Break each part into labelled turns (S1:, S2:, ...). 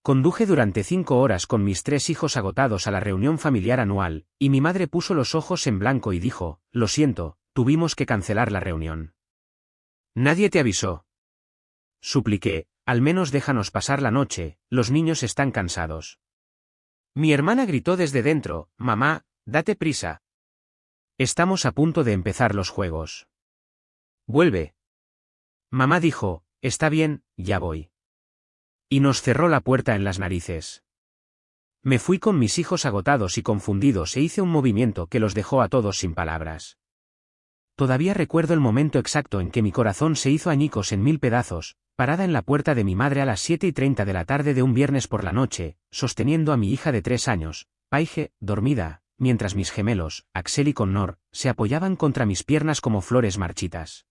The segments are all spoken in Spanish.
S1: Conduje durante 5 horas con mis 3 hijos agotados a la reunión familiar anual, y mi madre puso los ojos en blanco y dijo, lo siento, tuvimos que cancelar la reunión. ¿Nadie te avisó? Supliqué, al menos déjanos pasar la noche, los niños están cansados. Mi hermana gritó desde dentro, mamá, date prisa. Estamos a punto de empezar los juegos. Vuelve. Mamá dijo, está bien, ya voy. Y nos cerró la puerta en las narices. Me fui con mis hijos agotados y confundidos e hice un movimiento que los dejó a todos sin palabras. Todavía recuerdo el momento exacto en que mi corazón se hizo añicos en 1000 pedazos, parada en la puerta de mi madre a las 7:30 de la tarde de un viernes por la noche, sosteniendo a mi hija de 3 años, Paige, dormida, mientras mis gemelos, Axel y Connor, se apoyaban contra mis piernas como flores marchitas.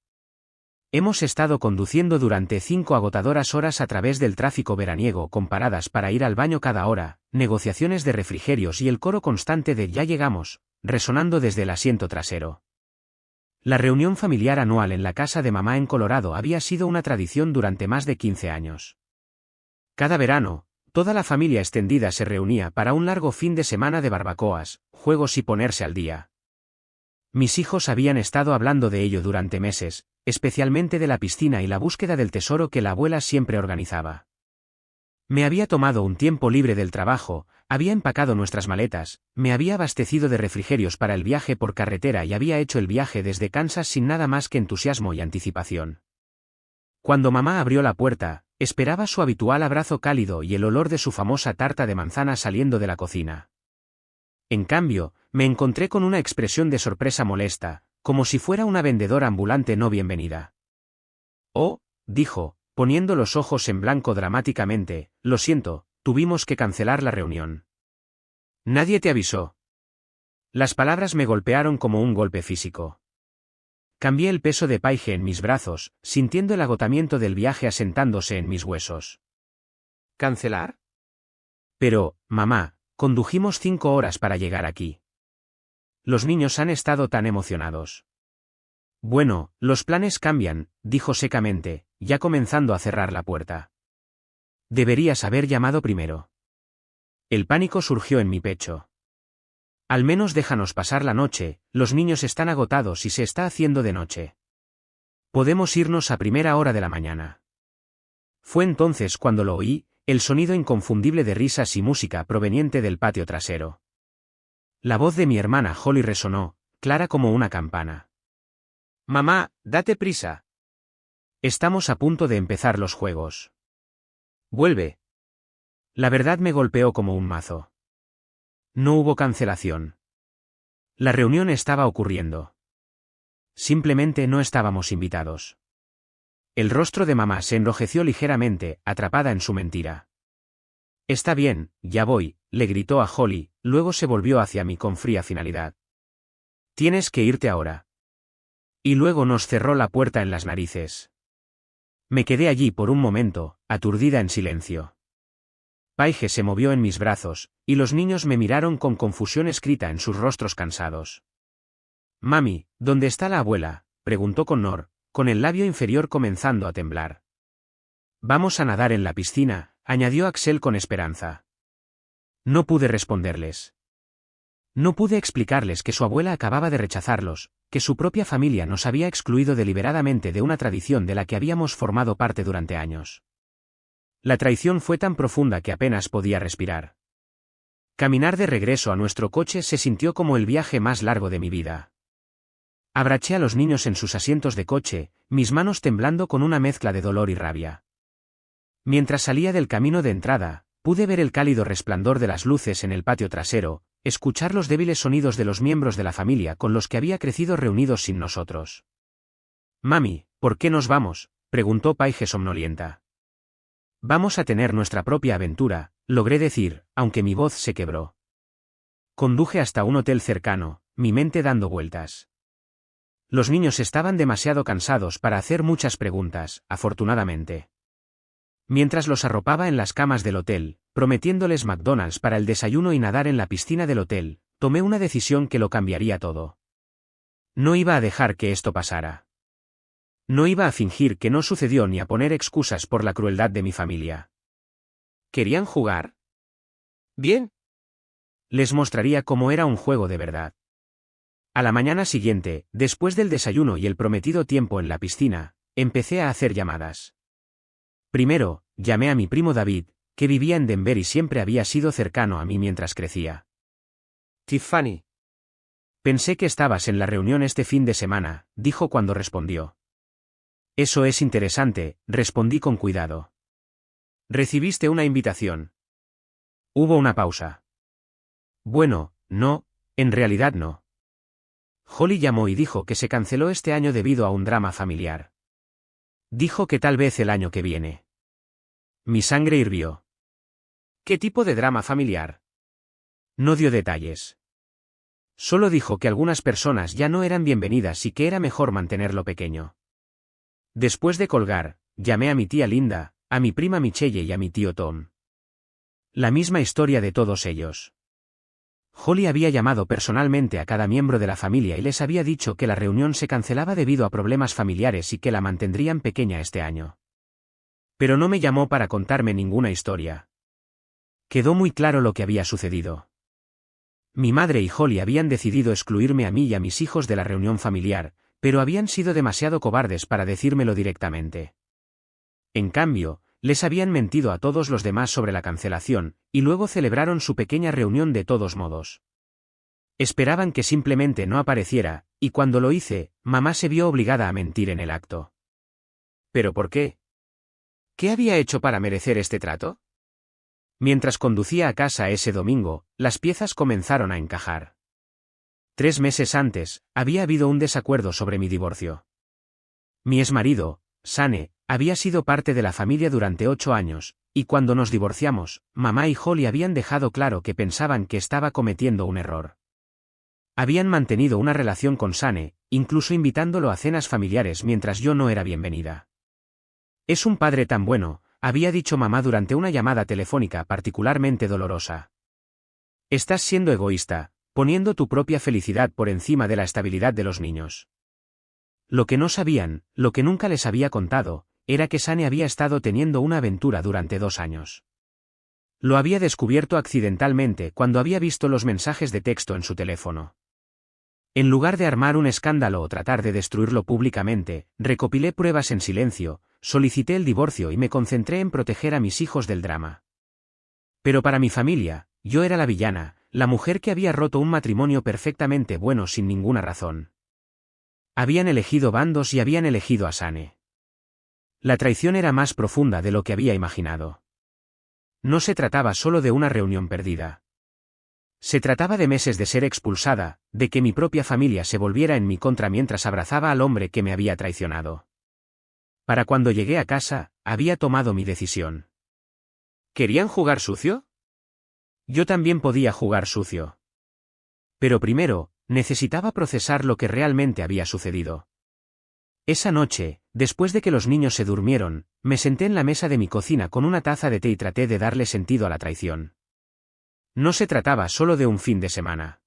S1: Hemos estado conduciendo durante 5 agotadoras horas a través del tráfico veraniego con paradas para ir al baño cada hora, negociaciones de refrigerios y el coro constante de ya llegamos, resonando desde el asiento trasero. La reunión familiar anual en la casa de mamá en Colorado había sido una tradición durante más de 15 años. Cada verano, toda la familia extendida se reunía para un largo fin de semana de barbacoas, juegos y ponerse al día. Mis hijos habían estado hablando de ello durante meses, especialmente de la piscina y la búsqueda del tesoro que la abuela siempre organizaba. Me había tomado un tiempo libre del trabajo, había empacado nuestras maletas, me había abastecido de refrigerios para el viaje por carretera y había hecho el viaje desde Kansas sin nada más que entusiasmo y anticipación. Cuando mamá abrió la puerta, esperaba su habitual abrazo cálido y el olor de su famosa tarta de manzana saliendo de la cocina. En cambio, me encontré con una expresión de sorpresa molesta, como si fuera una vendedora ambulante no bienvenida. Oh, dijo, poniendo los ojos en blanco dramáticamente, lo siento, tuvimos que cancelar la reunión. Nadie te avisó. Las palabras me golpearon como un golpe físico. Cambié el peso de Paige en mis brazos, sintiendo el agotamiento del viaje asentándose en mis huesos. ¿Cancelar? Pero, mamá, condujimos 5 horas para llegar aquí. Los niños han estado tan emocionados. Bueno, los planes cambian, dijo secamente, ya comenzando a cerrar la puerta. Deberías haber llamado primero. El pánico surgió en mi pecho. Al menos déjanos pasar la noche, los niños están agotados y se está haciendo de noche. Podemos irnos a primera hora de la mañana. Fue entonces cuando lo oí, el sonido inconfundible de risas y música proveniente del patio trasero. La voz de mi hermana Holly resonó, clara como una campana. Mamá, date prisa. Estamos a punto de empezar los juegos. Vuelve. La verdad me golpeó como un mazo. No hubo cancelación. La reunión estaba ocurriendo. Simplemente no estábamos invitados. El rostro de mamá se enrojeció ligeramente, atrapada en su mentira. Está bien, ya voy, le gritó a Holly, luego se volvió hacia mí con fría finalidad. Tienes que irte ahora. Y luego nos cerró la puerta en las narices. Me quedé allí por un momento, aturdida en silencio. Paige se movió en mis brazos, y los niños me miraron con confusión escrita en sus rostros cansados. Mami, ¿dónde está la abuela?, preguntó Connor, con el labio inferior comenzando a temblar. Vamos a nadar en la piscina, añadió Axel con esperanza. No pude responderles. No pude explicarles que su abuela acababa de rechazarlos, que su propia familia nos había excluido deliberadamente de una tradición de la que habíamos formado parte durante años. La traición fue tan profunda que apenas podía respirar. Caminar de regreso a nuestro coche se sintió como el viaje más largo de mi vida. Abraché a los niños en sus asientos de coche, mis manos temblando con una mezcla de dolor y rabia. Mientras salía del camino de entrada, pude ver el cálido resplandor de las luces en el patio trasero, escuchar los débiles sonidos de los miembros de la familia con los que había crecido reunidos sin nosotros. Mami, ¿por qué nos vamos?, preguntó Paige somnolienta. Vamos a tener nuestra propia aventura, logré decir, aunque mi voz se quebró. Conduje hasta un hotel cercano, mi mente dando vueltas. Los niños estaban demasiado cansados para hacer muchas preguntas, afortunadamente. Mientras los arropaba en las camas del hotel, prometiéndoles McDonald's para el desayuno y nadar en la piscina del hotel, tomé una decisión que lo cambiaría todo. No iba a dejar que esto pasara. No iba a fingir que no sucedió ni a poner excusas por la crueldad de mi familia. ¿Querían jugar?
S2: Bien.
S1: Les mostraría cómo era un juego de verdad. A la mañana siguiente, después del desayuno y el prometido tiempo en la piscina, empecé a hacer llamadas. Primero, llamé a mi primo David, que vivía en Denver y siempre había sido cercano a mí mientras crecía.
S2: Tiffany.
S1: Pensé que estabas en la reunión este fin de semana, dijo cuando respondió. Eso es interesante, respondí con cuidado. ¿Recibiste una invitación? Hubo una pausa. Bueno, no, en realidad no. Holly llamó y dijo que se canceló este año debido a un drama familiar. Dijo que tal vez el año que viene. Mi sangre hirvió. ¿Qué tipo de drama familiar? No dio detalles. Solo dijo que algunas personas ya no eran bienvenidas y que era mejor mantenerlo pequeño. Después de colgar, llamé a mi tía Linda, a mi prima Michelle y a mi tío Tom. La misma historia de todos ellos. Holly había llamado personalmente a cada miembro de la familia y les había dicho que la reunión se cancelaba debido a problemas familiares y que la mantendrían pequeña este año. Pero no me llamó para contarme ninguna historia. Quedó muy claro lo que había sucedido. Mi madre y Holly habían decidido excluirme a mí y a mis hijos de la reunión familiar, pero habían sido demasiado cobardes para decírmelo directamente. En cambio, les habían mentido a todos los demás sobre la cancelación, y luego celebraron su pequeña reunión de todos modos. Esperaban que simplemente no apareciera, y cuando lo hice, mamá se vio obligada a mentir en el acto. ¿Pero por qué? ¿Qué había hecho para merecer este trato? Mientras conducía a casa ese domingo, las piezas comenzaron a encajar. 3 meses antes, había habido un desacuerdo sobre mi divorcio. Mi exmarido, Sane, había sido parte de la familia durante 8 años, y cuando nos divorciamos, mamá y Holly habían dejado claro que pensaban que estaba cometiendo un error. Habían mantenido una relación con Sane, incluso invitándolo a cenas familiares mientras yo no era bienvenida. Es un padre tan bueno, había dicho mamá durante una llamada telefónica particularmente dolorosa. Estás siendo egoísta, poniendo tu propia felicidad por encima de la estabilidad de los niños. Lo que no sabían, lo que nunca les había contado, era que Sane había estado teniendo una aventura durante 2 años. Lo había descubierto accidentalmente cuando había visto los mensajes de texto en su teléfono. En lugar de armar un escándalo o tratar de destruirlo públicamente, recopilé pruebas en silencio, solicité el divorcio y me concentré en proteger a mis hijos del drama. Pero para mi familia, yo era la villana, la mujer que había roto un matrimonio perfectamente bueno sin ninguna razón. Habían elegido bandos y habían elegido a Sane. La traición era más profunda de lo que había imaginado. No se trataba solo de una reunión perdida. Se trataba de meses de ser expulsada, de que mi propia familia se volviera en mi contra mientras abrazaba al hombre que me había traicionado. Para cuando llegué a casa, había tomado mi decisión. ¿Querían jugar sucio? Yo también podía jugar sucio. Pero primero, necesitaba procesar lo que realmente había sucedido. Esa noche, después de que los niños se durmieron, me senté en la mesa de mi cocina con una taza de té y traté de darle sentido a la traición. No se trataba solo de un fin de semana.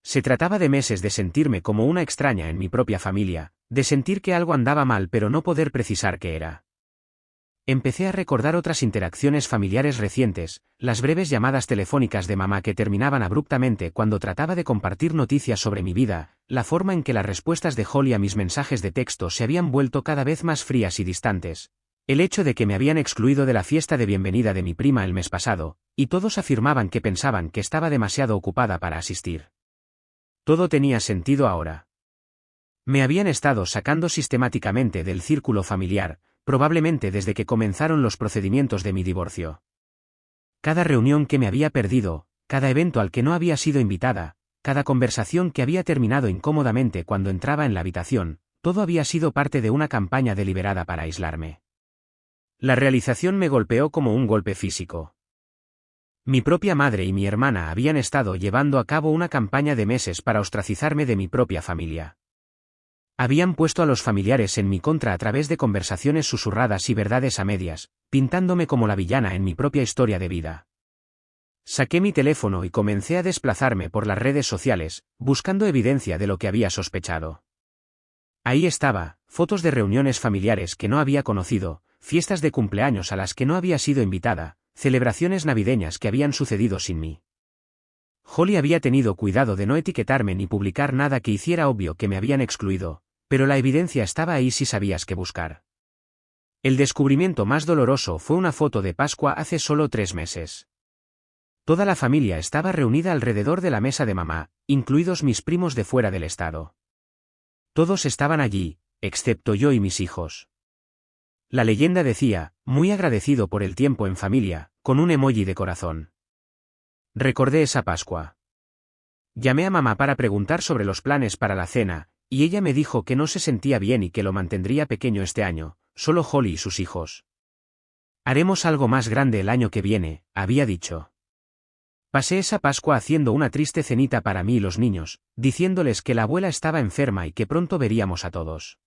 S1: Se trataba de meses de sentirme como una extraña en mi propia familia, de sentir que algo andaba mal pero no poder precisar qué era. Empecé a recordar otras interacciones familiares recientes, las breves llamadas telefónicas de mamá que terminaban abruptamente cuando trataba de compartir noticias sobre mi vida, la forma en que las respuestas de Holly a mis mensajes de texto se habían vuelto cada vez más frías y distantes, el hecho de que me habían excluido de la fiesta de bienvenida de mi prima el mes pasado, y todos afirmaban que pensaban que estaba demasiado ocupada para asistir. Todo tenía sentido ahora. Me habían estado sacando sistemáticamente del círculo familiar, probablemente desde que comenzaron los procedimientos de mi divorcio. Cada reunión que me había perdido, cada evento al que no había sido invitada, cada conversación que había terminado incómodamente cuando entraba en la habitación, todo había sido parte de una campaña deliberada para aislarme. La realización me golpeó como un golpe físico. Mi propia madre y mi hermana habían estado llevando a cabo una campaña de meses para ostracizarme de mi propia familia. Habían puesto a los familiares en mi contra a través de conversaciones susurradas y verdades a medias, pintándome como la villana en mi propia historia de vida. Saqué mi teléfono y comencé a desplazarme por las redes sociales, buscando evidencia de lo que había sospechado. Ahí estaba, fotos de reuniones familiares que no había conocido, fiestas de cumpleaños a las que no había sido invitada, celebraciones navideñas que habían sucedido sin mí. Holly había tenido cuidado de no etiquetarme ni publicar nada que hiciera obvio que me habían excluido, pero la evidencia estaba ahí si sabías qué buscar. El descubrimiento más doloroso fue una foto de Pascua hace solo 3 meses. Toda la familia estaba reunida alrededor de la mesa de mamá, incluidos mis primos de fuera del estado. Todos estaban allí, excepto yo y mis hijos. La leyenda decía, muy agradecido por el tiempo en familia, con un emoji de corazón. Recordé esa Pascua. Llamé a mamá para preguntar sobre los planes para la cena, y ella me dijo que no se sentía bien y que lo mantendría pequeño este año, solo Holly y sus hijos. Haremos algo más grande el año que viene, había dicho. Pasé esa Pascua haciendo una triste cenita para mí y los niños, diciéndoles que la abuela estaba enferma y que pronto veríamos a todos.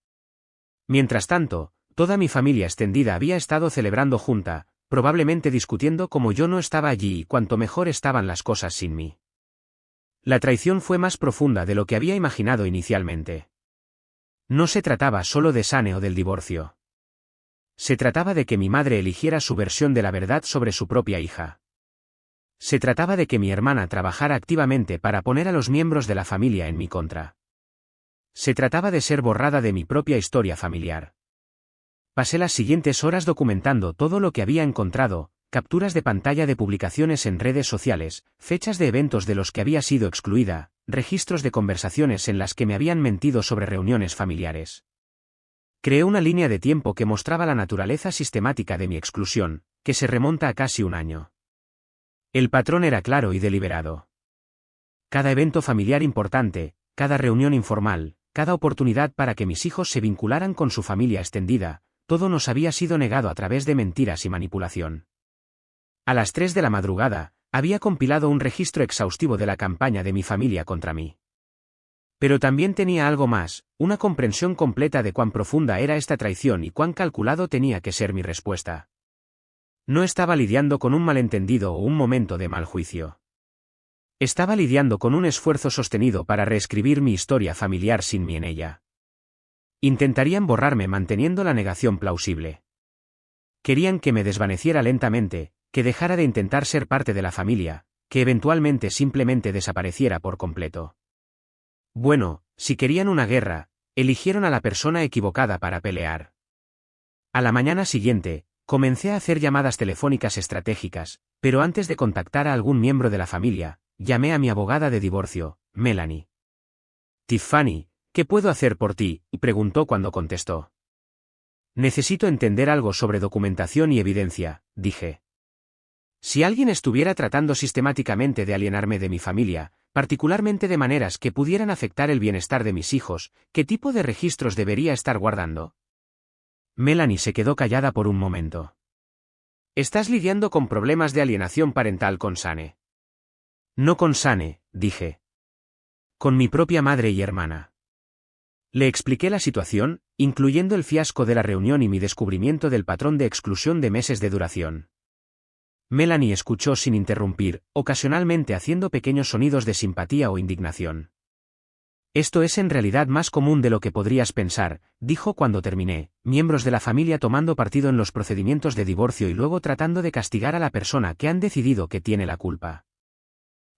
S1: Mientras tanto, toda mi familia extendida había estado celebrando junta, probablemente discutiendo como yo no estaba allí y cuánto mejor estaban las cosas sin mí. La traición fue más profunda de lo que había imaginado inicialmente. No se trataba solo de Sane o del divorcio. Se trataba de que mi madre eligiera su versión de la verdad sobre su propia hija. Se trataba de que mi hermana trabajara activamente para poner a los miembros de la familia en mi contra. Se trataba de ser borrada de mi propia historia familiar. Pasé las siguientes horas documentando todo lo que había encontrado, capturas de pantalla de publicaciones en redes sociales, fechas de eventos de los que había sido excluida, registros de conversaciones en las que me habían mentido sobre reuniones familiares. Creé una línea de tiempo que mostraba la naturaleza sistemática de mi exclusión, que se remonta a casi un año. El patrón era claro y deliberado. Cada evento familiar importante, cada reunión informal, cada oportunidad para que mis hijos se vincularan con su familia extendida, todo nos había sido negado a través de mentiras y manipulación. A las 3 de la madrugada, había compilado un registro exhaustivo de la campaña de mi familia contra mí. Pero también tenía algo más, una comprensión completa de cuán profunda era esta traición y cuán calculado tenía que ser mi respuesta. No estaba lidiando con un malentendido o un momento de mal juicio. Estaba lidiando con un esfuerzo sostenido para reescribir mi historia familiar sin mí en ella. Intentarían borrarme manteniendo la negación plausible. Querían que me desvaneciera lentamente, que dejara de intentar ser parte de la familia, que eventualmente simplemente desapareciera por completo. Bueno, si querían una guerra, eligieron a la persona equivocada para pelear. A la mañana siguiente, comencé a hacer llamadas telefónicas estratégicas, pero antes de contactar a algún miembro de la familia, llamé a mi abogada de divorcio, Melanie. Tiffany, ¿qué puedo hacer por ti?, preguntó cuando contestó. Necesito entender algo sobre documentación y evidencia, dije. Si alguien estuviera tratando sistemáticamente de alienarme de mi familia, particularmente de maneras que pudieran afectar el bienestar de mis hijos, ¿qué tipo de registros debería estar guardando? Melanie se quedó callada por un momento. ¿Estás lidiando con problemas de alienación parental con Sane? No con Sane, dije. Con mi propia madre y hermana. Le expliqué la situación, incluyendo el fiasco de la reunión y mi descubrimiento del patrón de exclusión de meses de duración. Melanie escuchó sin interrumpir, ocasionalmente haciendo pequeños sonidos de simpatía o indignación. Esto es en realidad más común de lo que podrías pensar, dijo cuando terminé, miembros de la familia tomando partido en los procedimientos de divorcio y luego tratando de castigar a la persona que han decidido que tiene la culpa.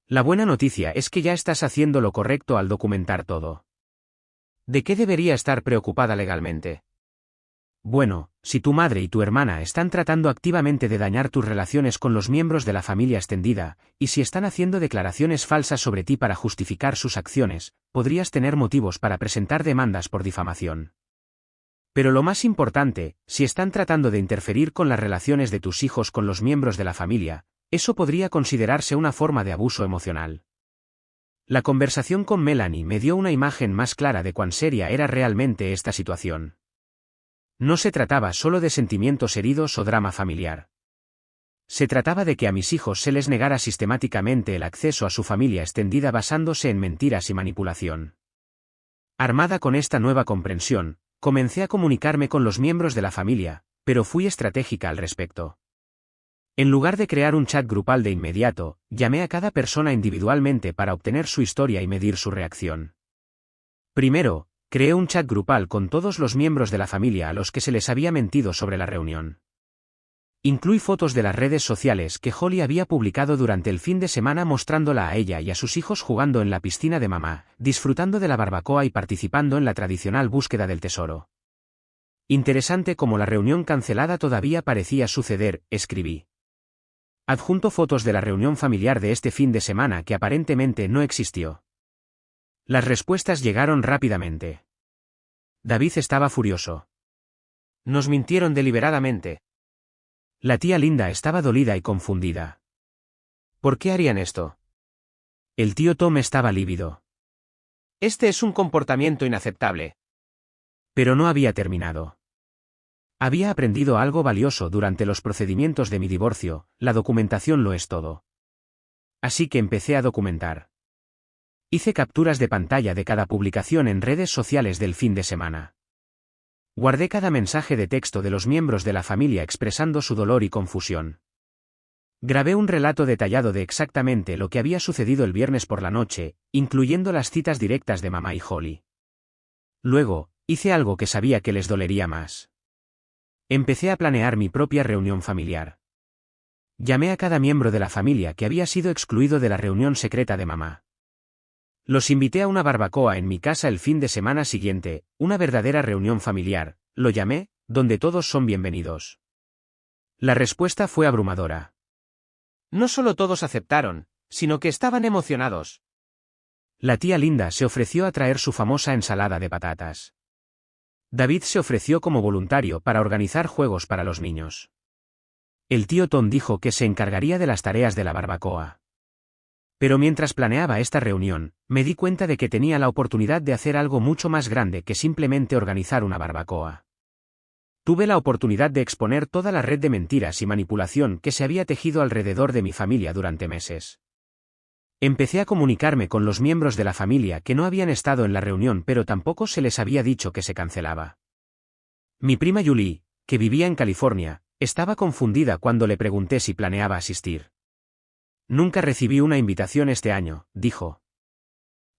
S1: La buena noticia es que ya estás haciendo lo correcto al documentar todo. ¿De qué debería estar preocupada legalmente? Bueno, si tu madre y tu hermana están tratando activamente de dañar tus relaciones con los miembros de la familia extendida, y si están haciendo declaraciones falsas sobre ti para justificar sus acciones, podrías tener motivos para presentar demandas por difamación. Pero lo más importante, si están tratando de interferir con las relaciones de tus hijos con los miembros de la familia, eso podría considerarse una forma de abuso emocional. La conversación con Melanie me dio una imagen más clara de cuán seria era realmente esta situación. No se trataba solo de sentimientos heridos o drama familiar. Se trataba de que a mis hijos se les negara sistemáticamente el acceso a su familia extendida basándose en mentiras y manipulación. Armada con esta nueva comprensión, comencé a comunicarme con los miembros de la familia, pero fui estratégica al respecto. En lugar de crear un chat grupal de inmediato, llamé a cada persona individualmente para obtener su historia y medir su reacción. Primero, creé un chat grupal con todos los miembros de la familia a los que se les había mentido sobre la reunión. Incluí fotos de las redes sociales que Holly había publicado durante el fin de semana mostrándola a ella y a sus hijos jugando en la piscina de mamá, disfrutando de la barbacoa y participando en la tradicional búsqueda del tesoro. Interesante como la reunión cancelada todavía parecía suceder, escribí. Adjunto fotos de la reunión familiar de este fin de semana que aparentemente no existió. Las respuestas llegaron rápidamente. David estaba furioso.
S2: Nos mintieron deliberadamente.
S1: La tía Linda estaba dolida y confundida.
S2: ¿Por qué harían esto?
S1: El tío Tom estaba lívido.
S2: Este es un comportamiento inaceptable.
S1: Pero no había terminado. Había aprendido algo valioso durante los procedimientos de mi divorcio, la documentación lo es todo. Así que empecé a documentar. Hice capturas de pantalla de cada publicación en redes sociales del fin de semana. Guardé cada mensaje de texto de los miembros de la familia expresando su dolor y confusión. Grabé un relato detallado de exactamente lo que había sucedido el viernes por la noche, incluyendo las citas directas de mamá y Holly. Luego, hice algo que sabía que les dolería más. Empecé a planear mi propia reunión familiar. Llamé a cada miembro de la familia que había sido excluido de la reunión secreta de mamá. Los invité a una barbacoa en mi casa el fin de semana siguiente, una verdadera reunión familiar, lo llamé, donde todos son bienvenidos. La respuesta fue abrumadora.
S2: No solo todos aceptaron, sino que estaban emocionados.
S1: La tía Linda se ofreció a traer su famosa ensalada de patatas. David se ofreció como voluntario para organizar juegos para los niños. El tío Tom dijo que se encargaría de las tareas de la barbacoa. Pero mientras planeaba esta reunión, me di cuenta de que tenía la oportunidad de hacer algo mucho más grande que simplemente organizar una barbacoa. Tuve la oportunidad de exponer toda la red de mentiras y manipulación que se había tejido alrededor de mi familia durante meses. Empecé a comunicarme con los miembros de la familia que no habían estado en la reunión pero tampoco se les había dicho que se cancelaba. Mi prima Julie, que vivía en California, estaba confundida cuando le pregunté si planeaba asistir. Nunca recibí una invitación este año, dijo.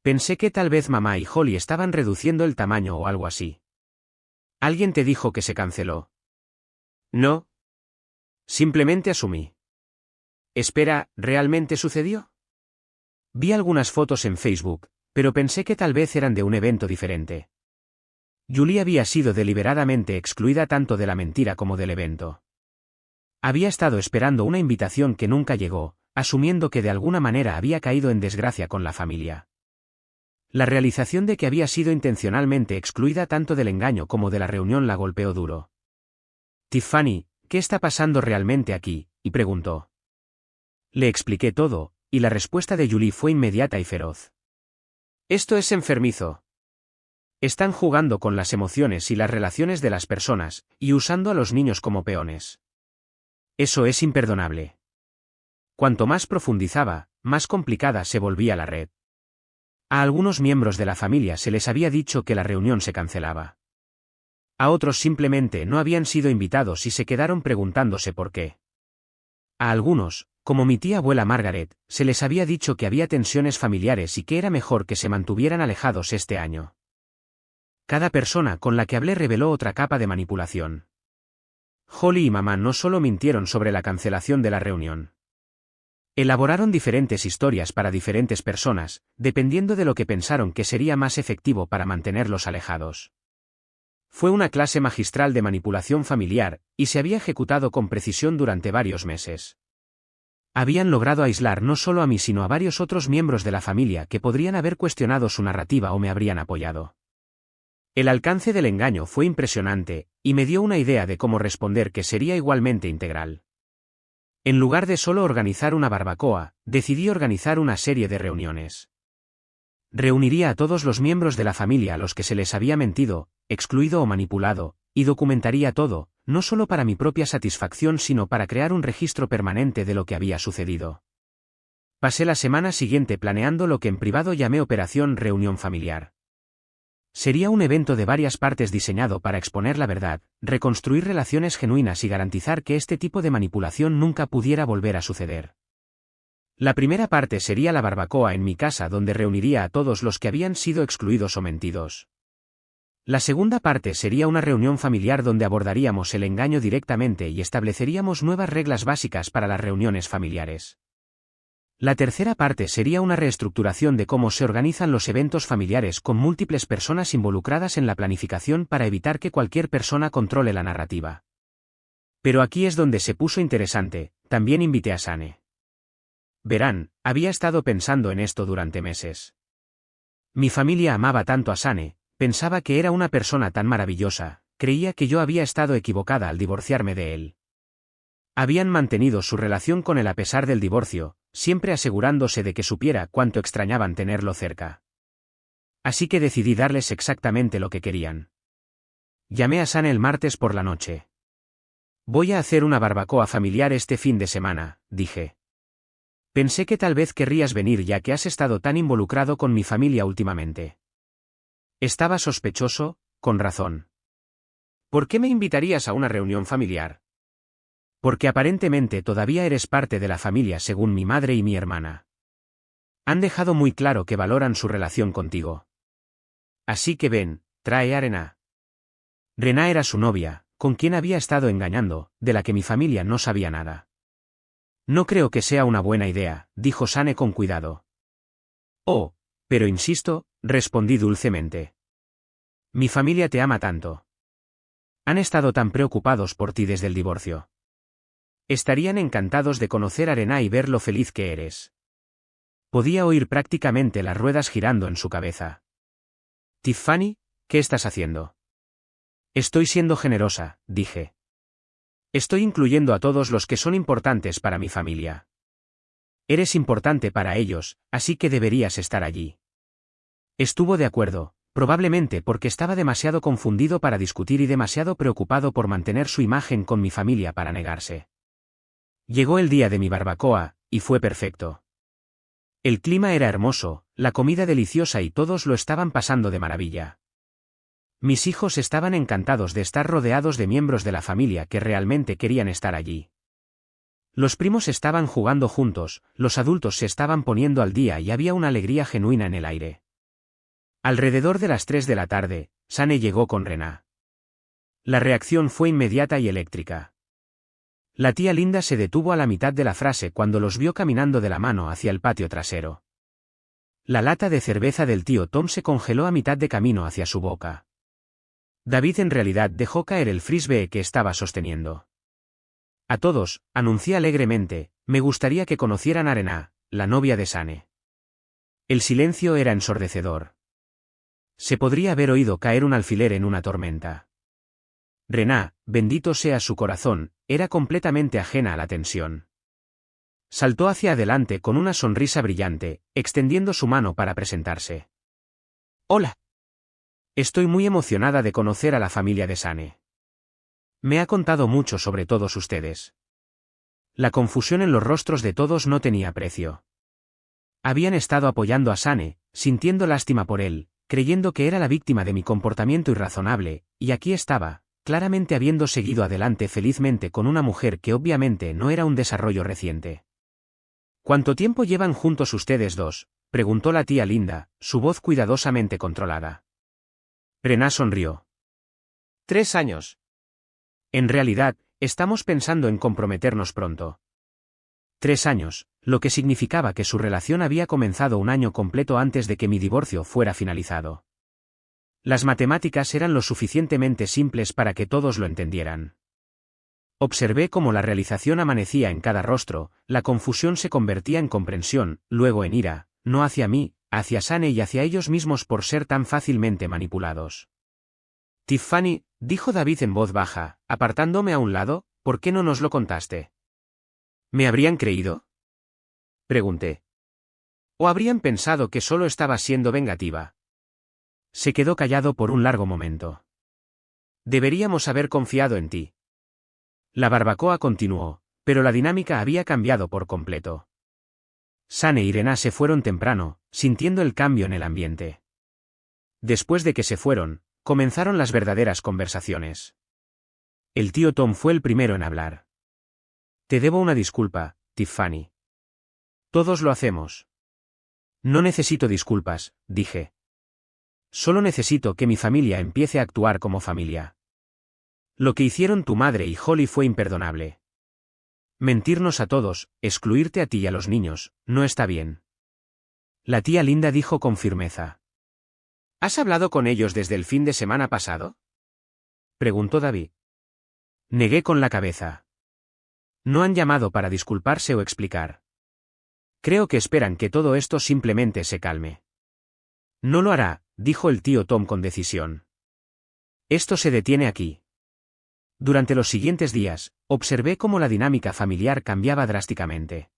S1: Pensé que tal vez mamá y Holly estaban reduciendo el tamaño o algo así. ¿Alguien te dijo que se canceló?
S2: No.
S1: Simplemente asumí.
S2: Espera, ¿realmente sucedió?
S1: Vi algunas fotos en Facebook, pero pensé que tal vez eran de un evento diferente. Julie había sido deliberadamente excluida tanto de la mentira como del evento. Había estado esperando una invitación que nunca llegó, asumiendo que de alguna manera había caído en desgracia con la familia. La realización de que había sido intencionalmente excluida tanto del engaño como de la reunión la golpeó duro. Tiffany, ¿qué está pasando realmente aquí?, y preguntó. Le expliqué todo, y la respuesta de Julie fue inmediata y feroz.
S2: Esto es enfermizo.
S1: Están jugando con las emociones y las relaciones de las personas, y usando a los niños como peones. Eso es imperdonable. Cuanto más profundizaba, más complicada se volvía la red. A algunos miembros de la familia se les había dicho que la reunión se cancelaba. A otros simplemente no habían sido invitados y se quedaron preguntándose por qué. A algunos, como mi tía abuela Margaret, se les había dicho que había tensiones familiares y que era mejor que se mantuvieran alejados este año. Cada persona con la que hablé reveló otra capa de manipulación. Holly y mamá no solo mintieron sobre la cancelación de la reunión. Elaboraron diferentes historias para diferentes personas, dependiendo de lo que pensaron que sería más efectivo para mantenerlos alejados. Fue una clase magistral de manipulación familiar, y se había ejecutado con precisión durante varios meses. Habían logrado aislar no solo a mí sino a varios otros miembros de la familia que podrían haber cuestionado su narrativa o me habrían apoyado. El alcance del engaño fue impresionante, y me dio una idea de cómo responder que sería igualmente integral. En lugar de solo organizar una barbacoa, decidí organizar una serie de reuniones. Reuniría a todos los miembros de la familia a los que se les había mentido, excluido o manipulado, y documentaría todo, no solo para mi propia satisfacción sino para crear un registro permanente de lo que había sucedido. Pasé la semana siguiente planeando lo que en privado llamé Operación Reunión Familiar. Sería un evento de varias partes diseñado para exponer la verdad, reconstruir relaciones genuinas y garantizar que este tipo de manipulación nunca pudiera volver a suceder. La primera parte sería la barbacoa en mi casa donde reuniría a todos los que habían sido excluidos o mentidos. La segunda parte sería una reunión familiar donde abordaríamos el engaño directamente y estableceríamos nuevas reglas básicas para las reuniones familiares. La tercera parte sería una reestructuración de cómo se organizan los eventos familiares con múltiples personas involucradas en la planificación para evitar que cualquier persona controle la narrativa. Pero aquí es donde se puso interesante, también invité a Sane. Verán, había estado pensando en esto durante meses. Mi familia amaba tanto a Sane, pensaba que era una persona tan maravillosa, creía que yo había estado equivocada al divorciarme de él. Habían mantenido su relación con él a pesar del divorcio, siempre asegurándose de que supiera cuánto extrañaban tenerlo cerca. Así que decidí darles exactamente lo que querían. Llamé a Sane el martes por la noche. Voy a hacer una barbacoa familiar este fin de semana, dije. Pensé que tal vez querrías venir ya que has estado tan involucrado con mi familia últimamente. Estaba sospechoso, con razón.
S2: ¿Por qué me invitarías a una reunión familiar?
S1: Porque aparentemente todavía eres parte de la familia según mi madre y mi hermana. Han dejado muy claro que valoran su relación contigo. Así que ven, trae a Rená. Rená era su novia, con quien había estado engañando, de la que mi familia no sabía nada. No creo que sea una buena idea, dijo Sane con cuidado. Oh, pero insisto, respondí dulcemente. Mi familia te ama tanto. Han estado tan preocupados por ti desde el divorcio. Estarían encantados de conocer a Rená y ver lo feliz que eres. Podía oír prácticamente las ruedas girando en su cabeza. Tiffany, ¿qué estás haciendo? Estoy siendo generosa, dije. Estoy incluyendo a todos los que son importantes para mi familia. Eres importante para ellos, así que deberías estar allí. Estuvo de acuerdo, probablemente porque estaba demasiado confundido para discutir y demasiado preocupado por mantener su imagen con mi familia para negarse. Llegó el día de mi barbacoa, y fue perfecto. El clima era hermoso, la comida deliciosa y todos lo estaban pasando de maravilla. Mis hijos estaban encantados de estar rodeados de miembros de la familia que realmente querían estar allí. Los primos estaban jugando juntos, los adultos se estaban poniendo al día y había una alegría genuina en el aire. Alrededor de las 3 de la tarde, Sane llegó con Rená. La reacción fue inmediata y eléctrica. La tía Linda se detuvo a la mitad de la frase cuando los vio caminando de la mano hacia el patio trasero. La lata de cerveza del tío Tom se congeló a mitad de camino hacia su boca. David en realidad dejó caer el frisbee que estaba sosteniendo. A todos, anuncié alegremente, me gustaría que conocieran a Rená, la novia de Sane. El silencio era ensordecedor. Se podría haber oído caer un alfiler en una tormenta. Rená, bendito sea su corazón, era completamente ajena a la tensión. Saltó hacia adelante con una sonrisa brillante, extendiendo su mano para presentarse. Hola. Estoy muy emocionada de conocer a la familia de Sane. Me ha contado mucho sobre todos ustedes. La confusión en los rostros de todos no tenía precio. Habían estado apoyando a Sane, sintiendo lástima por él, creyendo que era la víctima de mi comportamiento irrazonable, y aquí estaba, claramente habiendo seguido adelante felizmente con una mujer que obviamente no era un desarrollo reciente. ¿Cuánto tiempo llevan juntos ustedes dos?, preguntó la tía Linda, su voz cuidadosamente controlada. Rená sonrió.
S2: 3 años.
S1: En realidad, estamos pensando en comprometernos pronto. 3 años, lo que significaba que su relación había comenzado un año completo antes de que mi divorcio fuera finalizado. Las matemáticas eran lo suficientemente simples para que todos lo entendieran. Observé cómo la realización amanecía en cada rostro, la confusión se convertía en comprensión, luego en ira, no hacia mí, hacia Sane y hacia ellos mismos por ser tan fácilmente manipulados. Tiffany, dijo David en voz baja, apartándome a un lado, ¿por qué no nos lo contaste? ¿Me habrían creído?, pregunté. ¿O habrían pensado que solo estaba siendo vengativa? Se quedó callado por un largo momento. Deberíamos haber confiado en ti. La barbacoa continuó, pero la dinámica había cambiado por completo. Sane y Rená se fueron temprano, sintiendo el cambio en el ambiente. Después de que se fueron, comenzaron las verdaderas conversaciones. El tío Tom fue el primero en hablar. Te debo una disculpa, Tiffany. Todos lo hacemos. No necesito disculpas, dije. Solo necesito que mi familia empiece a actuar como familia. Lo que hicieron tu madre y Holly fue imperdonable. Mentirnos a todos, excluirte a ti y a los niños, no está bien. La tía Linda dijo con firmeza.
S2: ¿Has hablado con ellos desde el fin de semana pasado?
S1: Preguntó David. Negué con la cabeza. No han llamado para disculparse o explicar. Creo que esperan que todo esto simplemente se calme. No lo hará, dijo el tío Tom con decisión. Esto se detiene aquí. Durante los siguientes días, observé cómo la dinámica familiar cambiaba drásticamente.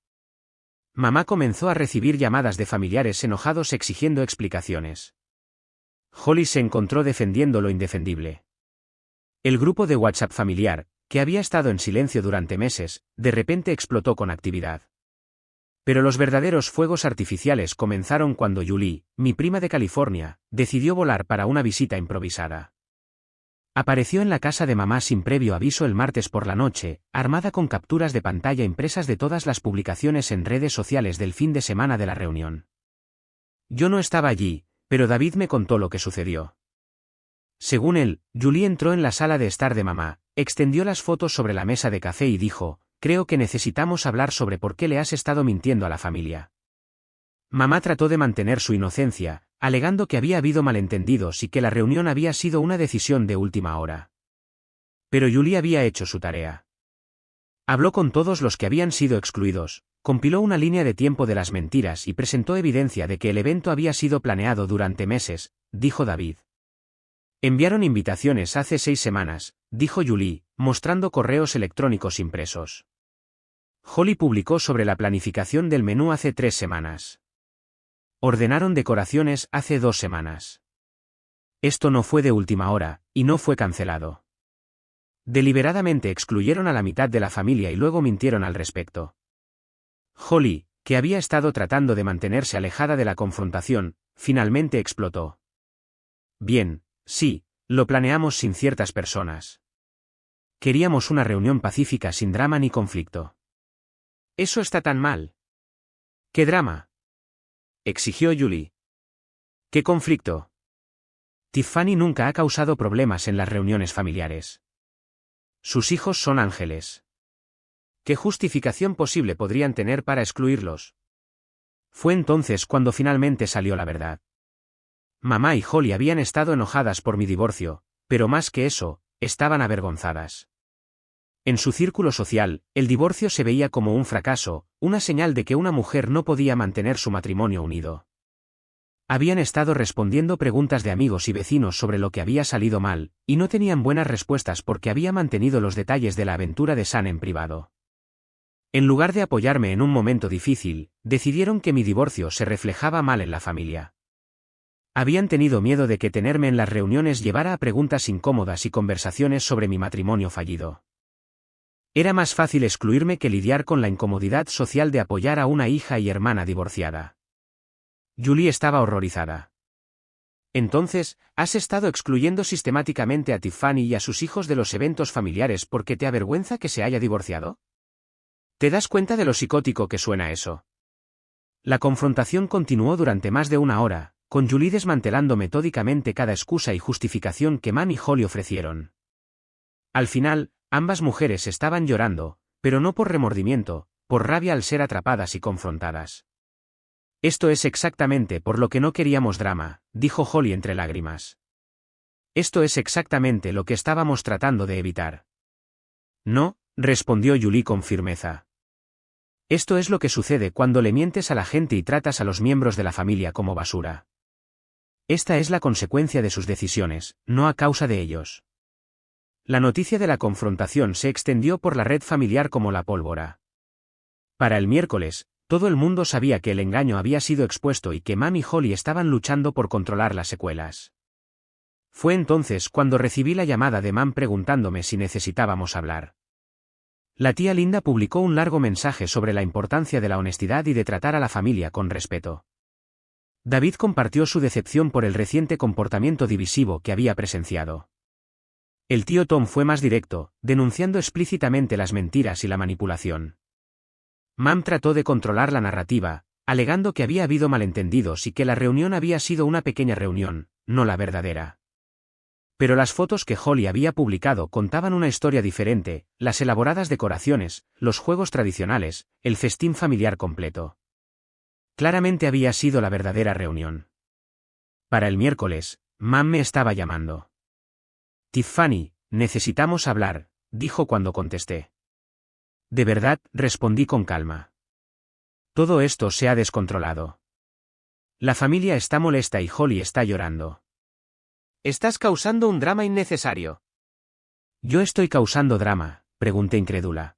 S1: Mamá comenzó a recibir llamadas de familiares enojados exigiendo explicaciones. Holly se encontró defendiendo lo indefendible. El grupo de WhatsApp familiar, que había estado en silencio durante meses, de repente explotó con actividad. Pero los verdaderos fuegos artificiales comenzaron cuando Julie, mi prima de California, decidió volar para una visita improvisada. Apareció en la casa de mamá sin previo aviso el martes por la noche, armada con capturas de pantalla impresas de todas las publicaciones en redes sociales del fin de semana de la reunión. Yo no estaba allí, pero David me contó lo que sucedió. Según él, Julie entró en la sala de estar de mamá, extendió las fotos sobre la mesa de café y dijo, creo que necesitamos hablar sobre por qué le has estado mintiendo a la familia. Mamá trató de mantener su inocencia, alegando que había habido malentendidos y que la reunión había sido una decisión de última hora. Pero Julie había hecho su tarea. Habló con todos los que habían sido excluidos, compiló una línea de tiempo de las mentiras y presentó evidencia de que el evento había sido planeado durante meses, dijo David. Enviaron invitaciones hace 6 semanas, dijo Julie, mostrando correos electrónicos impresos. Holly publicó sobre la planificación del menú hace 3 semanas. Ordenaron decoraciones hace 2 semanas. Esto no fue de última hora, y no fue cancelado. Deliberadamente excluyeron a la mitad de la familia y luego mintieron al respecto. Holly, que había estado tratando de mantenerse alejada de la confrontación, finalmente explotó. Bien, sí, lo planeamos sin ciertas personas. Queríamos una reunión pacífica sin drama ni conflicto.
S2: Eso está tan mal.
S1: ¿Qué drama?, exigió Julie. ¿Qué conflicto? Tiffany nunca ha causado problemas en las reuniones familiares. Sus hijos son ángeles.
S2: ¿Qué justificación posible podrían tener para excluirlos?
S1: Fue entonces cuando finalmente salió la verdad. Mamá y Holly habían estado enojadas por mi divorcio, pero más que eso, estaban avergonzadas. En su círculo social, el divorcio se veía como un fracaso, una señal de que una mujer no podía mantener su matrimonio unido. Habían estado respondiendo preguntas de amigos y vecinos sobre lo que había salido mal, y no tenían buenas respuestas porque había mantenido los detalles de la aventura de San en privado. En lugar de apoyarme en un momento difícil, decidieron que mi divorcio se reflejaba mal en la familia. Habían tenido miedo de que tenerme en las reuniones llevara a preguntas incómodas y conversaciones sobre mi matrimonio fallido. Era más fácil excluirme que lidiar con la incomodidad social de apoyar a una hija y hermana divorciada. Julie estaba horrorizada.
S2: Entonces, ¿has estado excluyendo sistemáticamente a Tiffany y a sus hijos de los eventos familiares porque te avergüenza que se haya divorciado? ¿Te das cuenta de lo psicótico que suena eso?
S1: La confrontación continuó durante más de 1 hora, con Julie desmantelando metódicamente cada excusa y justificación que Mam y Holly ofrecieron. Al final, ambas mujeres estaban llorando, pero no por remordimiento, por rabia al ser atrapadas y confrontadas. Esto es exactamente por lo que no queríamos drama, dijo Holly entre lágrimas. Esto es exactamente lo que estábamos tratando de evitar. No, respondió Julie con firmeza. Esto es lo que sucede cuando le mientes a la gente y tratas a los miembros de la familia como basura. Esta es la consecuencia de sus decisiones, no a causa de ellos. La noticia de la confrontación se extendió por la red familiar como la pólvora. Para el miércoles, todo el mundo sabía que el engaño había sido expuesto y que Mam y Holly estaban luchando por controlar las secuelas. Fue entonces cuando recibí la llamada de Mam preguntándome si necesitábamos hablar. La tía Linda publicó un largo mensaje sobre la importancia de la honestidad y de tratar a la familia con respeto. David compartió su decepción por el reciente comportamiento divisivo que había presenciado. El tío Tom fue más directo, denunciando explícitamente las mentiras y la manipulación. Mam trató de controlar la narrativa, alegando que había habido malentendidos y que la reunión había sido una pequeña reunión, no la verdadera. Pero las fotos que Holly había publicado contaban una historia diferente, las elaboradas decoraciones, los juegos tradicionales, el festín familiar completo. Claramente había sido la verdadera reunión. Para el miércoles, Mam me estaba llamando. Tiffany, necesitamos hablar, dijo cuando contesté. De verdad, respondí con calma. Todo esto se ha descontrolado. La familia está molesta y Holly está llorando.
S2: Estás causando un drama innecesario.
S1: ¿Yo estoy causando drama?, pregunté incrédula.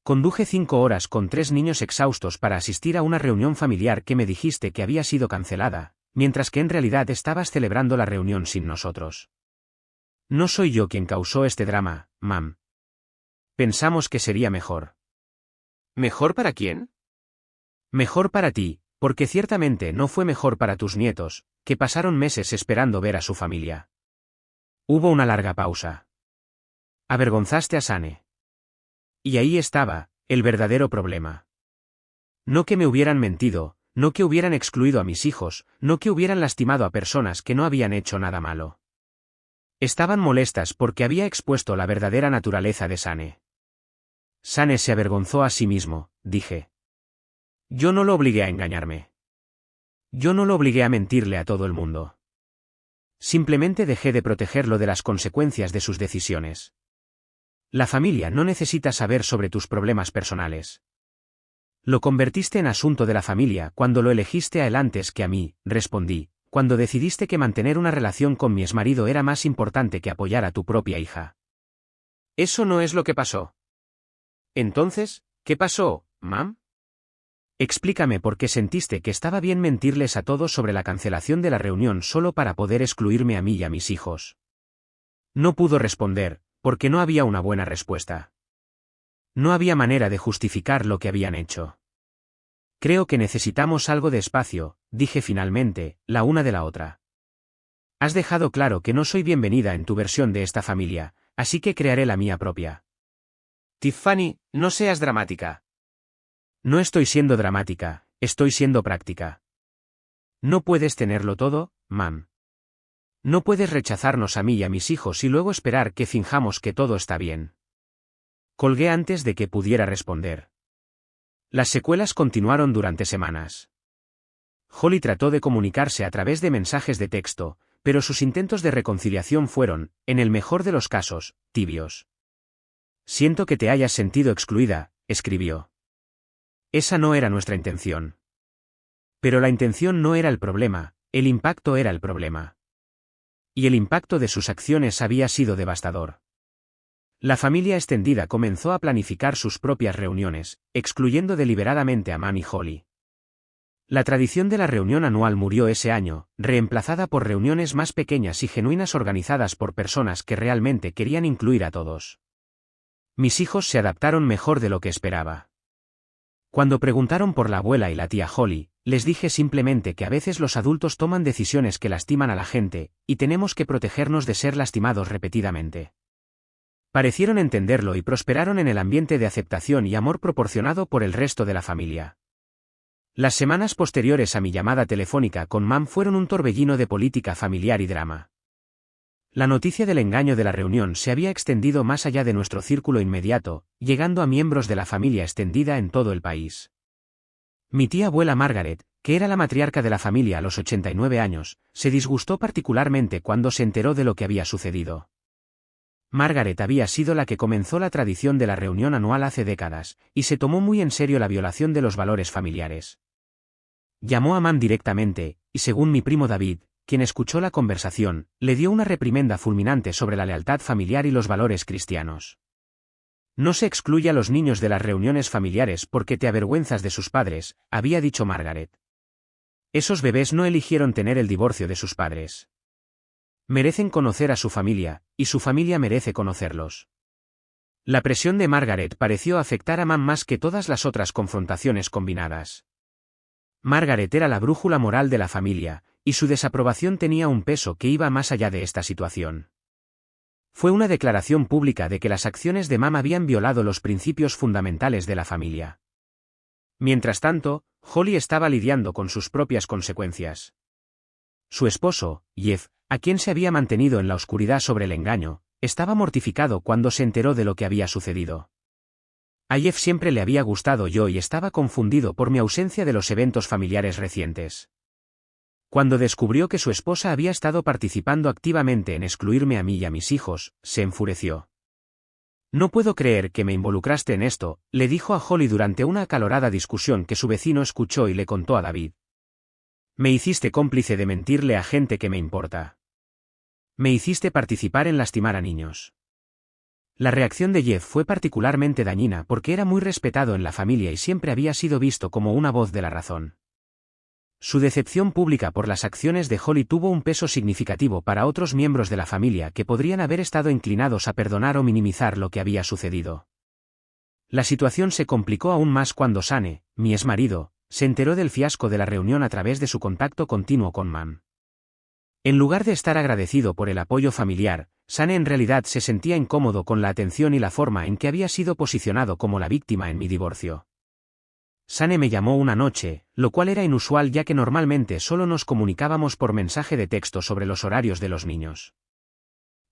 S1: Conduje 5 horas con 3 niños exhaustos para asistir a una reunión familiar que me dijiste que había sido cancelada, mientras que en realidad estabas celebrando la reunión sin nosotros. No soy yo quien causó este drama, Mam. Pensamos que sería mejor.
S2: ¿Mejor para quién?
S1: Mejor para ti, porque ciertamente no fue mejor para tus nietos, que pasaron meses esperando ver a su familia. Hubo una larga pausa. Avergonzaste a Sane. Y ahí estaba, el verdadero problema. No que me hubieran mentido, no que hubieran excluido a mis hijos, no que hubieran lastimado a personas que no habían hecho nada malo. Estaban molestas porque había expuesto la verdadera naturaleza de Sane. Sane se avergonzó a sí mismo, dije. Yo no lo obligué a engañarme. Yo no lo obligué a mentirle a todo el mundo. Simplemente dejé de protegerlo de las consecuencias de sus decisiones. La familia no necesita saber sobre tus problemas personales. Lo convertiste en asunto de la familia cuando lo elegiste a él antes que a mí, respondí, cuando decidiste que mantener una relación con mi exmarido era más importante que apoyar a tu propia hija.
S2: Eso no es lo que pasó. Entonces, ¿qué pasó, Mam?
S1: Explícame por qué sentiste que estaba bien mentirles a todos sobre la cancelación de la reunión solo para poder excluirme a mí y a mis hijos. No pudo responder, porque no había una buena respuesta. No había manera de justificar lo que habían hecho. Creo que necesitamos algo de espacio, dije finalmente, la una de la otra. Has dejado claro que no soy bienvenida en tu versión de esta familia, así que crearé la mía propia.
S2: Tiffany, no seas dramática.
S1: No estoy siendo dramática, estoy siendo práctica. No puedes tenerlo todo, Mam. No puedes rechazarnos a mí y a mis hijos y luego esperar que finjamos que todo está bien. Colgué antes de que pudiera responder. Las secuelas continuaron durante semanas. Holly trató de comunicarse a través de mensajes de texto, pero sus intentos de reconciliación fueron, en el mejor de los casos, tibios. Siento que te hayas sentido excluida, escribió. Esa no era nuestra intención. Pero la intención no era el problema, el impacto era el problema. Y el impacto de sus acciones había sido devastador. La familia extendida comenzó a planificar sus propias reuniones, excluyendo deliberadamente a Mam y Holly. La tradición de la reunión anual murió ese año, reemplazada por reuniones más pequeñas y genuinas organizadas por personas que realmente querían incluir a todos. Mis hijos se adaptaron mejor de lo que esperaba. Cuando preguntaron por la abuela y la tía Holly, les dije simplemente que a veces los adultos toman decisiones que lastiman a la gente, y tenemos que protegernos de ser lastimados repetidamente. Parecieron entenderlo y prosperaron en el ambiente de aceptación y amor proporcionado por el resto de la familia. Las semanas posteriores a mi llamada telefónica con Mam fueron un torbellino de política familiar y drama. La noticia del engaño de la reunión se había extendido más allá de nuestro círculo inmediato, llegando a miembros de la familia extendida en todo el país. Mi tía abuela Margaret, que era la matriarca de la familia a los 89 años, se disgustó particularmente cuando se enteró de lo que había sucedido. Margaret había sido la que comenzó la tradición de la reunión anual hace décadas, y se tomó muy en serio la violación de los valores familiares. Llamó a Mam directamente, y según mi primo David, quien escuchó la conversación, le dio una reprimenda fulminante sobre la lealtad familiar y los valores cristianos. No se excluye a los niños de las reuniones familiares porque te avergüenzas de sus padres, había dicho Margaret. Esos bebés no eligieron tener el divorcio de sus padres. Merecen conocer a su familia, y su familia merece conocerlos. La presión de Margaret pareció afectar a Mam más que todas las otras confrontaciones combinadas. Margaret era la brújula moral de la familia, y su desaprobación tenía un peso que iba más allá de esta situación. Fue una declaración pública de que las acciones de Mam habían violado los principios fundamentales de la familia. Mientras tanto, Holly estaba lidiando con sus propias consecuencias. Su esposo, Jeff, a quien se había mantenido en la oscuridad sobre el engaño, estaba mortificado cuando se enteró de lo que había sucedido. A Jeff siempre le había gustado yo y estaba confundido por mi ausencia de los eventos familiares recientes. Cuando descubrió que su esposa había estado participando activamente en excluirme a mí y a mis hijos, se enfureció. No puedo creer que me involucraste en esto, le dijo a Holly durante una acalorada discusión que su vecino escuchó y le contó a David. Me hiciste cómplice de mentirle a gente que me importa. Me hiciste participar en lastimar a niños. La reacción de Jeff fue particularmente dañina porque era muy respetado en la familia y siempre había sido visto como una voz de la razón. Su decepción pública por las acciones de Holly tuvo un peso significativo para otros miembros de la familia que podrían haber estado inclinados a perdonar o minimizar lo que había sucedido. La situación se complicó aún más cuando Sane, mi exmarido, se enteró del fiasco de la reunión a través de su contacto continuo con Mam. En lugar de estar agradecido por el apoyo familiar, Sane en realidad se sentía incómodo con la atención y la forma en que había sido posicionado como la víctima en mi divorcio. Sane me llamó una noche, lo cual era inusual ya que normalmente solo nos comunicábamos por mensaje de texto sobre los horarios de los niños.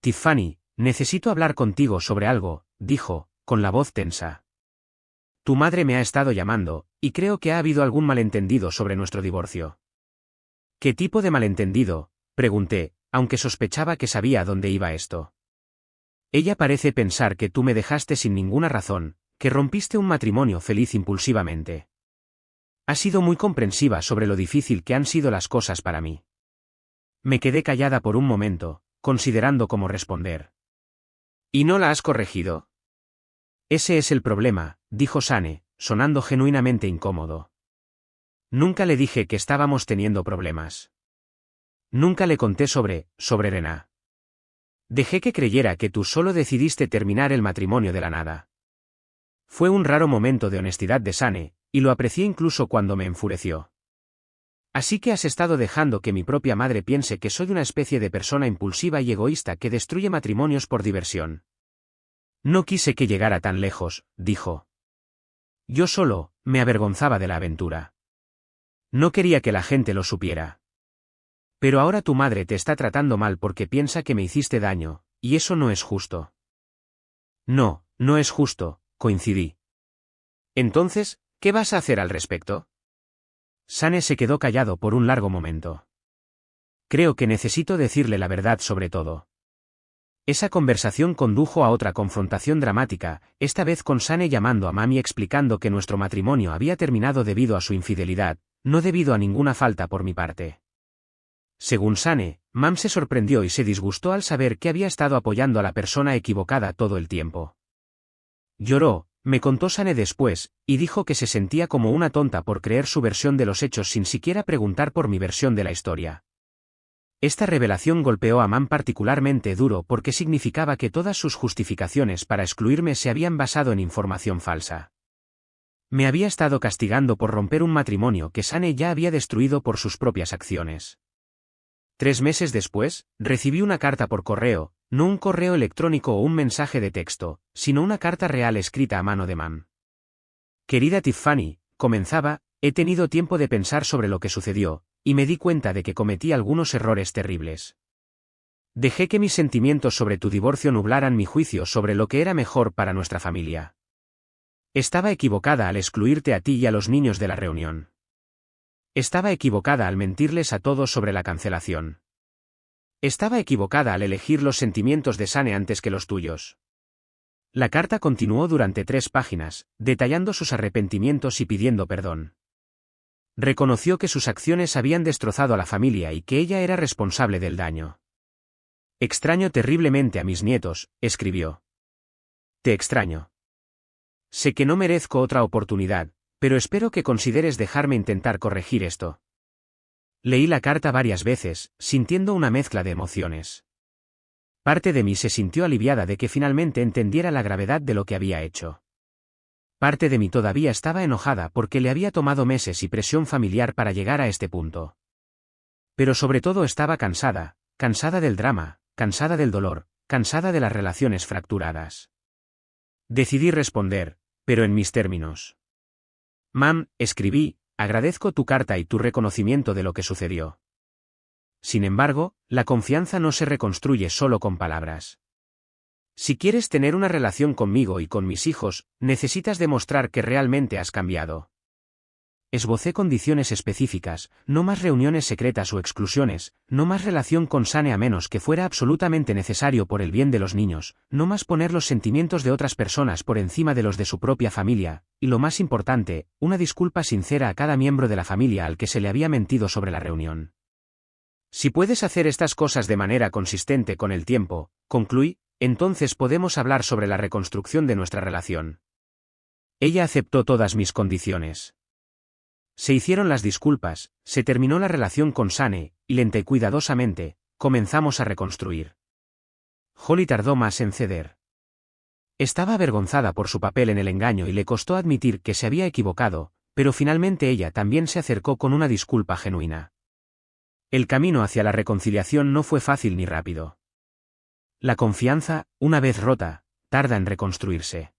S1: Tiffany, necesito hablar contigo sobre algo, dijo, con la voz tensa. Tu madre me ha estado llamando, y creo que ha habido algún malentendido sobre nuestro divorcio. ¿Qué tipo de malentendido?, pregunté, aunque sospechaba que sabía a dónde iba esto. Ella parece pensar que tú me dejaste sin ninguna razón, que rompiste un matrimonio feliz impulsivamente. Ha sido muy comprensiva sobre lo difícil que han sido las cosas para mí. Me quedé callada por un momento, considerando cómo responder. ¿Y no la has corregido? Ese es el problema, dijo Sane, sonando genuinamente incómodo. Nunca le dije que estábamos teniendo problemas. Nunca le conté sobre Rena. Dejé que creyera que tú solo decidiste terminar el matrimonio de la nada. Fue un raro momento de honestidad de Sane, y lo aprecié incluso cuando me enfureció. Así que has estado dejando que mi propia madre piense que soy una especie de persona impulsiva y egoísta que destruye matrimonios por diversión. No quise que llegara tan lejos, dijo. Yo solo, me avergonzaba de la aventura. No quería que la gente lo supiera. Pero ahora tu madre te está tratando mal porque piensa que me hiciste daño, y eso no es justo. No, no es justo, coincidí. Entonces, ¿qué vas a hacer al respecto? Sane se quedó callado por un largo momento. Creo que necesito decirle la verdad sobre todo. Esa conversación condujo a otra confrontación dramática, esta vez con Sane llamando a Mami explicando que nuestro matrimonio había terminado debido a su infidelidad, no debido a ninguna falta por mi parte. Según Sane, Mam se sorprendió y se disgustó al saber que había estado apoyando a la persona equivocada todo el tiempo. Lloró, me contó Sane después, y dijo que se sentía como una tonta por creer su versión de los hechos sin siquiera preguntar por mi versión de la historia. Esta revelación golpeó a Mam particularmente duro porque significaba que todas sus justificaciones para excluirme se habían basado en información falsa. Me había estado castigando por romper un matrimonio que Sane ya había destruido por sus propias acciones. 3 meses después, recibí una carta por correo, no un correo electrónico o un mensaje de texto, sino una carta real escrita a mano de Mam. Querida Tiffany, comenzaba, he tenido tiempo de pensar sobre lo que sucedió, y me di cuenta de que cometí algunos errores terribles. Dejé que mis sentimientos sobre tu divorcio nublaran mi juicio sobre lo que era mejor para nuestra familia. Estaba equivocada al excluirte a ti y a los niños de la reunión. Estaba equivocada al mentirles a todos sobre la cancelación. Estaba equivocada al elegir los sentimientos de Sane antes que los tuyos. La carta continuó durante 3 páginas, detallando sus arrepentimientos y pidiendo perdón. Reconoció que sus acciones habían destrozado a la familia y que ella era responsable del daño. Extraño terriblemente a mis nietos, escribió. Te extraño. Sé que no merezco otra oportunidad, pero espero que consideres dejarme intentar corregir esto. Leí la carta varias veces, sintiendo una mezcla de emociones. Parte de mí se sintió aliviada de que finalmente entendiera la gravedad de lo que había hecho. Parte de mí todavía estaba enojada porque le había tomado meses y presión familiar para llegar a este punto. Pero sobre todo estaba cansada del drama, cansada del dolor, cansada de las relaciones fracturadas. Decidí responder, pero en mis términos. Mam, escribí, agradezco tu carta y tu reconocimiento de lo que sucedió. Sin embargo, la confianza no se reconstruye solo con palabras. Si quieres tener una relación conmigo y con mis hijos, necesitas demostrar que realmente has cambiado. Esbocé condiciones específicas, no más reuniones secretas o exclusiones, no más relación con Sane a menos que fuera absolutamente necesario por el bien de los niños, no más poner los sentimientos de otras personas por encima de los de su propia familia, y lo más importante, una disculpa sincera a cada miembro de la familia al que se le había mentido sobre la reunión. Si puedes hacer estas cosas de manera consistente con el tiempo, concluí, entonces podemos hablar sobre la reconstrucción de nuestra relación. Ella aceptó todas mis condiciones. Se hicieron las disculpas, se terminó la relación con Sane, y lenta y cuidadosamente, comenzamos a reconstruir. Holly tardó más en ceder. Estaba avergonzada por su papel en el engaño y le costó admitir que se había equivocado, pero finalmente ella también se acercó con una disculpa genuina. El camino hacia la reconciliación no fue fácil ni rápido. La confianza, una vez rota, tarda en reconstruirse.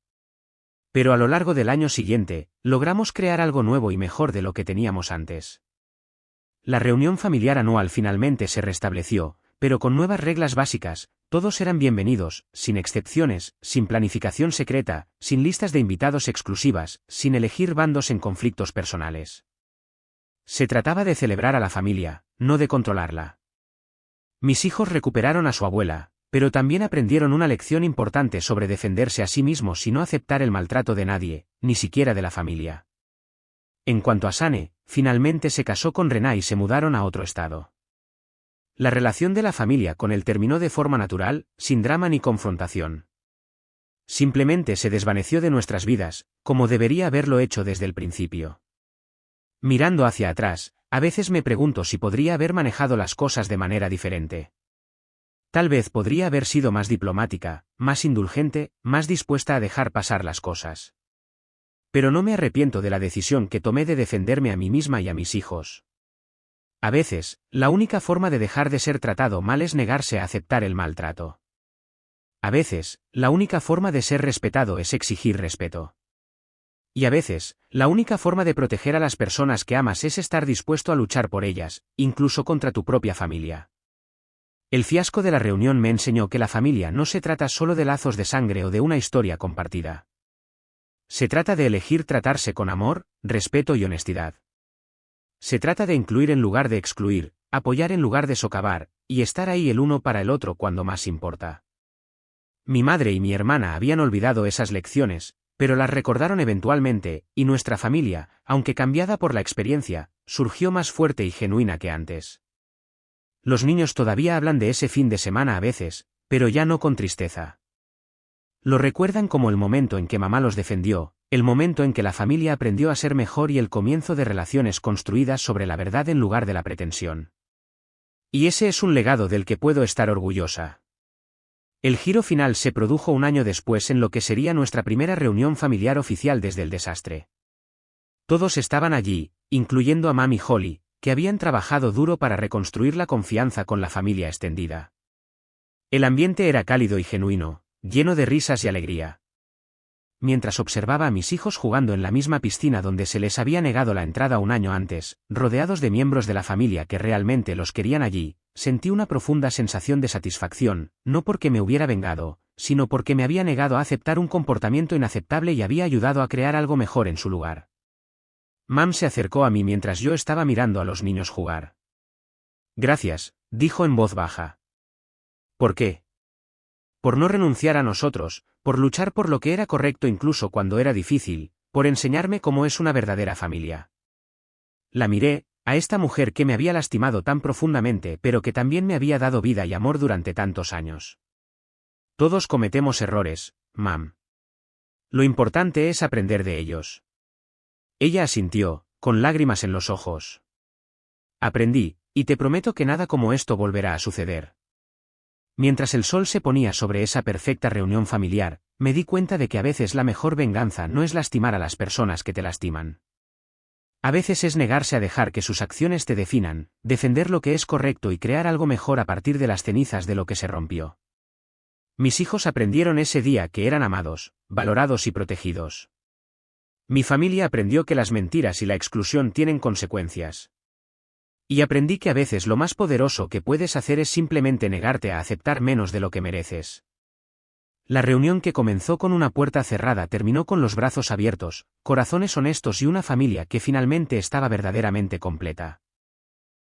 S1: Pero a lo largo del año siguiente, logramos crear algo nuevo y mejor de lo que teníamos antes. La reunión familiar anual finalmente se restableció, pero con nuevas reglas básicas, todos eran bienvenidos, sin excepciones, sin planificación secreta, sin listas de invitados exclusivas, sin elegir bandos en conflictos personales. Se trataba de celebrar a la familia, no de controlarla. Mis hijos recuperaron a su abuela, pero también aprendieron una lección importante sobre defenderse a sí mismos y no aceptar el maltrato de nadie, ni siquiera de la familia. En cuanto a Sane, finalmente se casó con Rená y se mudaron a otro estado. La relación de la familia con él terminó de forma natural, sin drama ni confrontación. Simplemente se desvaneció de nuestras vidas, como debería haberlo hecho desde el principio. Mirando hacia atrás, a veces me pregunto si podría haber manejado las cosas de manera diferente. Tal vez podría haber sido más diplomática, más indulgente, más dispuesta a dejar pasar las cosas. Pero no me arrepiento de la decisión que tomé de defenderme a mí misma y a mis hijos. A veces, la única forma de dejar de ser tratado mal es negarse a aceptar el maltrato. A veces, la única forma de ser respetado es exigir respeto. Y a veces, la única forma de proteger a las personas que amas es estar dispuesto a luchar por ellas, incluso contra tu propia familia. El fiasco de la reunión me enseñó que la familia no se trata solo de lazos de sangre o de una historia compartida. Se trata de elegir tratarse con amor, respeto y honestidad. Se trata de incluir en lugar de excluir, apoyar en lugar de socavar, y estar ahí el uno para el otro cuando más importa. Mi madre y mi hermana habían olvidado esas lecciones, pero las recordaron eventualmente, y nuestra familia, aunque cambiada por la experiencia, surgió más fuerte y genuina que antes. Los niños todavía hablan de ese fin de semana a veces, pero ya no con tristeza. Lo recuerdan como el momento en que mamá los defendió, el momento en que la familia aprendió a ser mejor y el comienzo de relaciones construidas sobre la verdad en lugar de la pretensión. Y ese es un legado del que puedo estar orgullosa. El giro final se produjo un año después en lo que sería nuestra primera reunión familiar oficial desde el desastre. Todos estaban allí, incluyendo a Mam y Holly, que habían trabajado duro para reconstruir la confianza con la familia extendida. El ambiente era cálido y genuino, lleno de risas y alegría. Mientras observaba a mis hijos jugando en la misma piscina donde se les había negado la entrada un año antes, rodeados de miembros de la familia que realmente los querían allí, sentí una profunda sensación de satisfacción, no porque me hubiera vengado, sino porque me había negado a aceptar un comportamiento inaceptable y había ayudado a crear algo mejor en su lugar. Mam se acercó a mí mientras yo estaba mirando a los niños jugar. Gracias, dijo en voz baja. ¿Por qué? Por no renunciar a nosotros, por luchar por lo que era correcto incluso cuando era difícil, por enseñarme cómo es una verdadera familia. La miré, a esta mujer que me había lastimado tan profundamente pero que también me había dado vida y amor durante tantos años. Todos cometemos errores, Mam. Lo importante es aprender de ellos. Ella asintió, con lágrimas en los ojos. Aprendí, y te prometo que nada como esto volverá a suceder. Mientras el sol se ponía sobre esa perfecta reunión familiar, me di cuenta de que a veces la mejor venganza no es lastimar a las personas que te lastiman. A veces es negarse a dejar que sus acciones te definan, defender lo que es correcto y crear algo mejor a partir de las cenizas de lo que se rompió. Mis hijos aprendieron ese día que eran amados, valorados y protegidos. Mi familia aprendió que las mentiras y la exclusión tienen consecuencias. Y aprendí que a veces lo más poderoso que puedes hacer es simplemente negarte a aceptar menos de lo que mereces. La reunión, que comenzó con una puerta cerrada, terminó con los brazos abiertos, corazones honestos y una familia que finalmente estaba verdaderamente completa.